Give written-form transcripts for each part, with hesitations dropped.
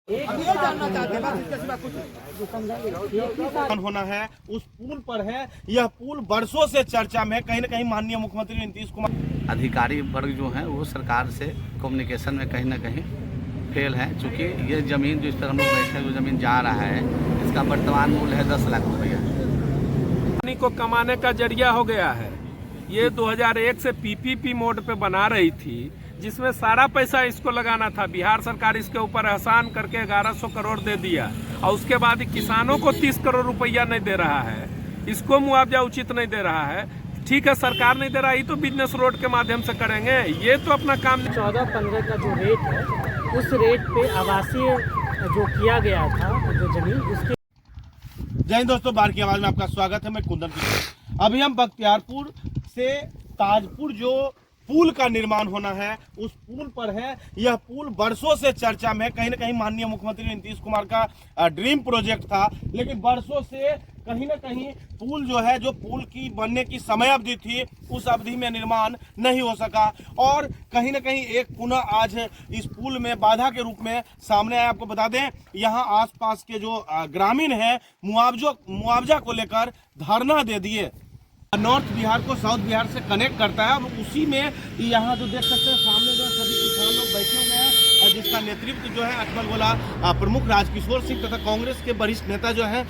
जानना चाहते हैं होना है उस पुल पर है। यह पुल बरसों से चर्चा में, कहीं न कहीं माननीय मुख्यमंत्री नीतीश कुमार अधिकारी वर्ग जो हैं वो सरकार से कम्युनिकेशन में कहीं ना कहीं फेल है। चूँकि ये ज़मीन जो इस पर हम लोग बैठे जो ज़मीन जा रहा है इसका वर्तमान मूल्य है 10 लाख रुपया। को कमाने का जरिया हो गया है। ये 2001 से पीपीपी मोड पे बना रही थी, जिसमें सारा पैसा इसको लगाना था। बिहार सरकार इसके ऊपर एहसान करके 1100 करोड़ दे दिया और उसके बाद किसानों को 30 करोड़ रुपया नहीं दे रहा है, इसको मुआवजा उचित नहीं दे रहा है। ठीक है, सरकार नहीं दे रहा है तो बिजनेस रोड के माध्यम से करेंगे, ये तो अपना काम। 14-15 का जो रेट है उस रेट पे आवासीय जो किया गया था जो जमीन उसके। जय हिंद दोस्तों, बार की आवाज में आपका स्वागत है। मैं कुंदन। अभी हम बख्तियारपुर से ताजपुर जो पुल का निर्माण होना है उस पुल पर है। यह पुल बरसों से चर्चा में, कहीं न कहीं माननीय मुख्यमंत्री नीतीश कुमार का ड्रीम प्रोजेक्ट था, लेकिन बरसों से कहीं न कहीं पुल जो है, जो पुल की बनने की समय अवधि थी उस अवधि में निर्माण नहीं हो सका और कहीं न कहीं एक पुनः आज इस पुल में बाधा के रूप में सामने आया। आपको बता दें, यहाँ आसपास के जो ग्रामीण हैं मुआवजा को लेकर धरना दे दिए। नॉर्थ बिहार को साउथ बिहार से कनेक्ट करता है और उसी में यहाँ जो देख सकते हैं सामने जो सभी किसान लोग बैठे हुए हैं, जिसका नेतृत्व जो है अकबर गोला प्रमुख राजकिशोर सिंह तथा कांग्रेस के वरिष्ठ नेता जो है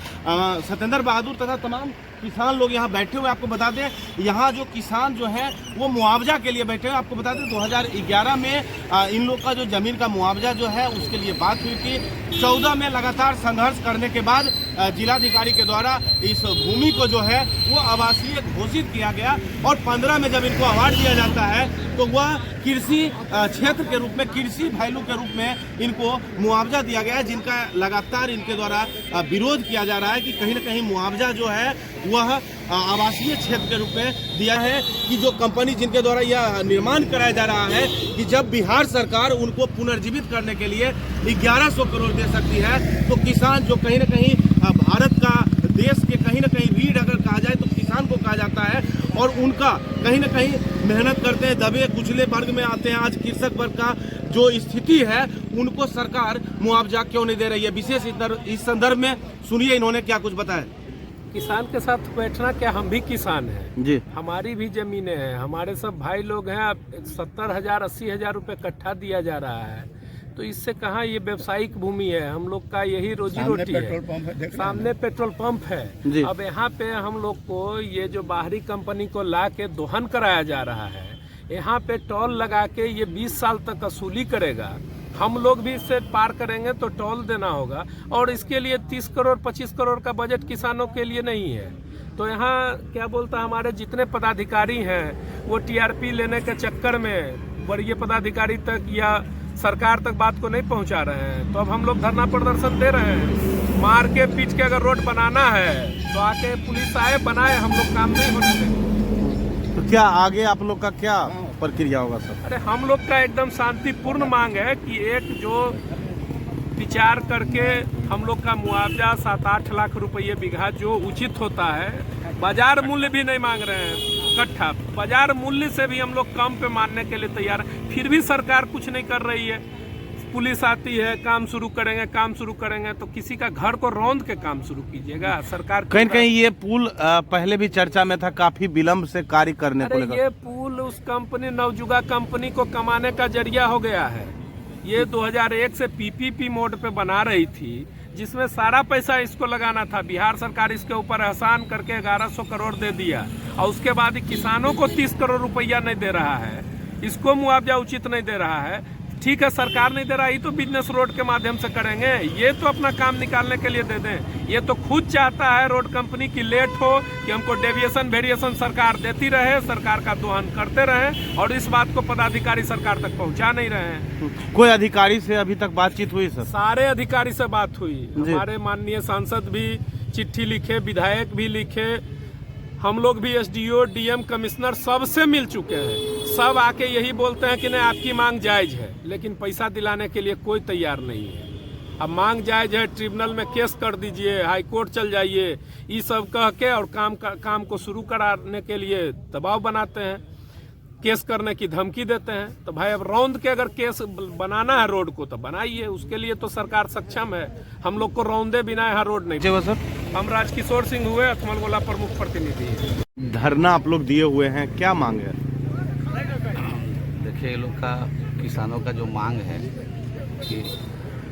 सत्येंद्र बहादुर तथा तमाम किसान लोग यहाँ बैठे हुए। आपको बता दें, यहाँ जो किसान जो है वो मुआवजा के लिए बैठे हुए। आपको बता दें 2011 में इन लोग का जो जमीन का मुआवजा जो है उसके लिए बात हुई थी। 14 में लगातार संघर्ष करने के बाद जिलाधिकारी के द्वारा इस भूमि को जो है वो आवासीय घोषित किया गया और 15 में जब इनको अवार्ड दिया जाता है तो वह कृषि क्षेत्र के रूप में, कृषि वैल्यू के रूप में इनको मुआवजा दिया गया है, जिनका लगातार इनके द्वारा विरोध किया जा रहा है कि कहीं न कहीं मुआवजा जो है वह आवासीय क्षेत्र के रूप में दिया है। कि जो कंपनी जिनके द्वारा यह निर्माण कराया जा रहा है कि जब बिहार सरकार उनको पुनर्जीवित करने के लिए 1100 करोड़ दे सकती है तो किसान जो कहीं न कहीं भारत का, देश के कहीं न कहीं रीढ़ अगर कहा जाए तो किसान को कहा जाता है और उनका कहीं न कहीं मेहनत करते हैं, दबे कुचले वर्ग में आते हैं। आज कृषक वर्ग का जो स्थिति है उनको सरकार मुआवजा क्यों नहीं दे रही है, विशेष इस संदर्भ में सुनिए इन्होंने क्या कुछ बताया। किसान के साथ बैठना क्या, हम भी किसान हैं जी, हमारी भी जमीनें हैं, हमारे सब भाई लोग हैं। अब 70,000 80,000 रुपये कट्ठा दिया जा रहा है, तो इससे कहाँ, ये व्यवसायिक भूमि है, हम लोग का यही रोजी रोटी है। सामने पेट्रोल पंप है। अब यहाँ पे हम लोग को ये जो बाहरी कंपनी को ला के दोहन कराया जा रहा है, यहाँ पे टोल लगा के ये 20 साल तक वसूली करेगा। हम लोग भी इससे पार करेंगे तो टोल देना होगा और इसके लिए 30 करोड़ 25 करोड़ का बजट किसानों के लिए नहीं है। तो यहाँ क्या बोलता है, हमारे जितने पदाधिकारी हैं वो टीआरपी लेने के चक्कर में वरीय पदाधिकारी तक या सरकार तक बात को नहीं पहुंचा रहे हैं। तो अब हम लोग धरना प्रदर्शन दे रहे हैं। मार के पीट के अगर रोड बनाना है तो आके पुलिस आए, बनाए, हम लोग काम नहीं होने देंगे। तो क्या आगे आप लोग का क्या प्रक्रिया होगा सर? अरे हम लोग का एकदम शांतिपूर्ण मांग है कि एक जो विचार करके हम लोग का मुआवजा 7-8 लाख रुपये बीघा जो उचित होता है, बाजार मूल्य भी नहीं मांग रहे हैं कट्ठा, बाजार मूल्य से भी हम लोग कम पे मानने के लिए तैयार है, फिर भी सरकार कुछ नहीं कर रही है। पुलिस आती है, काम शुरू करेंगे तो किसी का घर को रौंद के काम शुरू कीजिएगा। सरकार कहीं कहीं ये पुल पहले भी चर्चा में था, काफी विलम्ब से कार्य करने को लेकर। ये पुल उस कंपनी नवजुगा कंपनी को कमाने का जरिया हो गया है। ये 2001 से पीपीपी मोड पे बना रही थी, जिसमें सारा पैसा इसको लगाना था। बिहार सरकार इसके ऊपर एहसान करके 1100 करोड़ दे दिया और उसके बाद किसानों को 30 करोड़ रुपया नहीं दे रहा है, इसको मुआवजा उचित नहीं दे रहा है। ठीक है, सरकार नहीं दे रहा है तो बिजनेस रोड के माध्यम से करेंगे, ये तो अपना काम निकालने के लिए दे दें। ये तो खुद चाहता है रोड कंपनी की लेट हो कि हमको डेविएशन वेरिएशन सरकार देती रहे, सरकार का दोहन करते रहे और इस बात को पदाधिकारी सरकार तक पहुंचा नहीं रहे हैं। कोई अधिकारी से अभी तक बातचीत हुई सर? सारे अधिकारी से बात हुई, हमारे माननीय सांसद भी चिट्ठी लिखे, विधायक भी लिखे, हम लोग भी एसडीओ डीएम कमिश्नर सबसे मिल चुके हैं। सब आके यही बोलते हैं कि नहीं आपकी मांग जायज है, लेकिन पैसा दिलाने के लिए कोई तैयार नहीं है। अब मांग जायज है, ट्रिब्यूनल में केस कर दीजिए, हाई कोर्ट चल जाइए, ये सब कह के और काम को शुरू कराने के लिए दबाव बनाते हैं। केस करने की धमकी देते हैं। तो भाई अब रौंद के अगर केस बनाना है रोड को तो बनाइए, उसके लिए तो सरकार सक्षम है। हम लोग को रौंदे बिना यहाँ रोड नहीं। जय सर। हम राजकिशोर सिंह हुए, अथमल गोला प्रमुख प्रतिनिधि। धरना आप लोग दिए हुए हैं, क्या मांग है? देखिए, ये लोग का किसानों का जो मांग है कि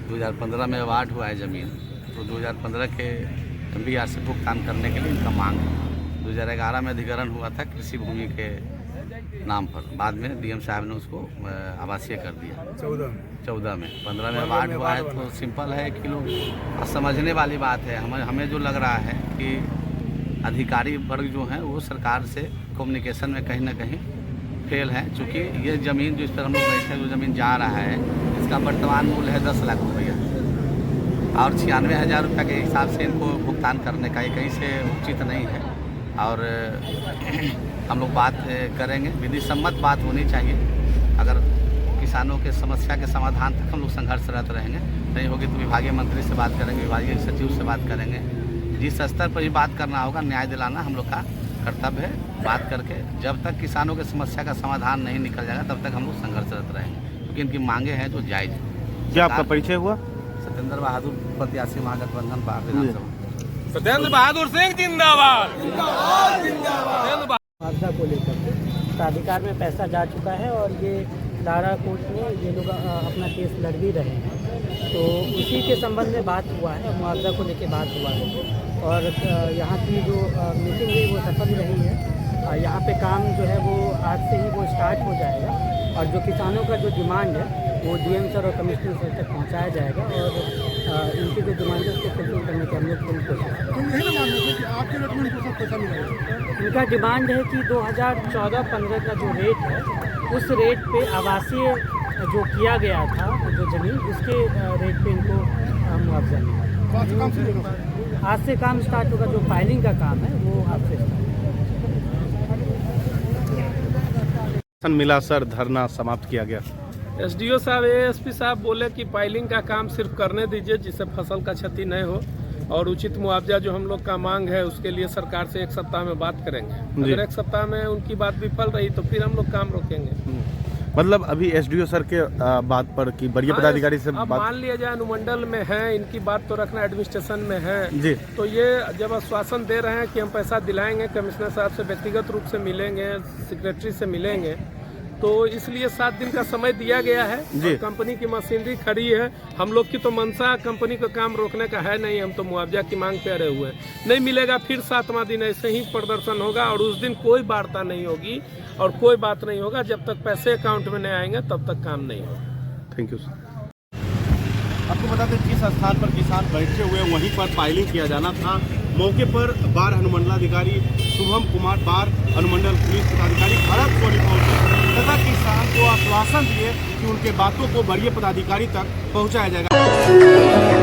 2015 में अवार्ड हुआ है ज़मीन, तो 2015 के MBR से भुगतान करने के लिए इनका मांग है। 2011 में अधिग्रहण हुआ था कृषि भूमि के नाम पर, बाद में DM साहब ने उसको आवासीय कर दिया 14 में। 15 में अवार्ड हुआ है, तो सिंपल है कि लोग समझने वाली बात है। हमें जो लग रहा है कि अधिकारी वर्ग जो हैं वो सरकार से कम्युनिकेशन में कहीं ना कहीं फेल है, चूँकि ये ज़मीन जो इस पर हम लोग बैठे जो ज़मीन जा रहा है, इसका वर्तमान मूल्य है 10 लाख रुपया और 96,000 रुपये के हिसाब से इनको भुगतान करने का ये कहीं से उचित नहीं है। और हम लोग बात करेंगे, विधि सम्मत बात होनी चाहिए। अगर किसानों के समस्या के समाधान तक हम लोग संघर्षरत रहेंगे, नहीं होगी तो विभागीय मंत्री से बात करेंगे, विभागीय सचिव से बात करेंगे। जिस स्तर पर भी बात करना होगा, न्याय दिलाना हम लोग का कर्तव्य है। बात करके जब तक किसानों की समस्या का समाधान नहीं निकल जाएगा तब तक हम लोग संघर्षरत रहेंगे, क्योंकि इनकी मांगे हैं जो जायज़ है। क्या आपका परिचय हुआ? सत्येंद्र बहादुर, प्रत्याशी महागठबंधन बार विधानसभा। सत्येंद्र बहादुर सिंह जिंदाबाद। मुआवजा को लेकर के प्राधिकार में पैसा जा चुका है और ये लारा कोर्ट में ये लोग अपना केस लड़ भी रहे हैं। तो उसी के संबंध में बात हुआ है, मुआवजा को लेकर बात हुआ है और यहाँ की जो मीटिंग हुई वो सफल रही है। यहाँ पे काम जो है वो आज से ही वो स्टार्ट हो जाएगा और जो किसानों का जो डिमांड है वो DM सर और कमिश्नर सर तक पहुँचाया जाएगा और इनकी जो डिमांड है उसको फुलफिल करने की हम लोग पूरी कोशिश करेंगे। इनका डिमांड है कि 2014-15 का जो रेट है उस रेट पे आवासीय जो किया गया था जो ज़मीन, उसके रेट पे इनको मुआवजा मिला। आज से काम स्टार्ट होगा, जो फाइलिंग का काम है वो आज से स्टार्ट मिला सर, धरना समाप्त किया गया। SDO साहब, ASP साहब बोले कि फाइलिंग का काम सिर्फ करने दीजिए जिससे फसल का क्षति नहीं हो, और उचित मुआवजा जो हम लोग का मांग है उसके लिए सरकार से 1 सप्ताह में बात करेंगे। अगर 1 सप्ताह में उनकी बात विफल रही तो फिर हम लोग काम रोकेंगे। मतलब अभी SDO सर के बात पर कि वरीय पदाधिकारी से अब बात, मान लिया जाए अनुमंडल में है, इनकी बात तो रखना एडमिनिस्ट्रेशन में है जी, तो ये जब आश्वासन दे रहे हैं कि हम पैसा दिलाएंगे, कमिश्नर साहब से व्यक्तिगत रूप से मिलेंगे, सेक्रेटरी से मिलेंगे, तो इसलिए 7 दिन का समय दिया गया है। और कंपनी की मशीनरी खड़ी है। हम लोग की तो मंशा कंपनी का काम रोकने का है नहीं, हम तो मुआवजा की मांग पे अड़े हुए हैं। नहीं मिलेगा फिर 7वां दिन ऐसे ही प्रदर्शन होगा और उस दिन कोई वार्ता नहीं होगी और कोई बात नहीं होगा। जब तक पैसे अकाउंट में नहीं आएंगे तब तक काम नहीं होगा। Thank you sir. आपको बता दें जिस स्थान पर किसान बैठे हुए वहीं पर फाइलिंग किया जाना था। मौके पर बार अनुमंडलाधिकारी शुभम कुमार, बार अनुमंडल पुलिस पदाधिकारी भरत सोनी पहुंचे तथा किसान को आश्वासन दिए कि उनके बातों को वरीय पदाधिकारी तक पहुंचाया जाएगा।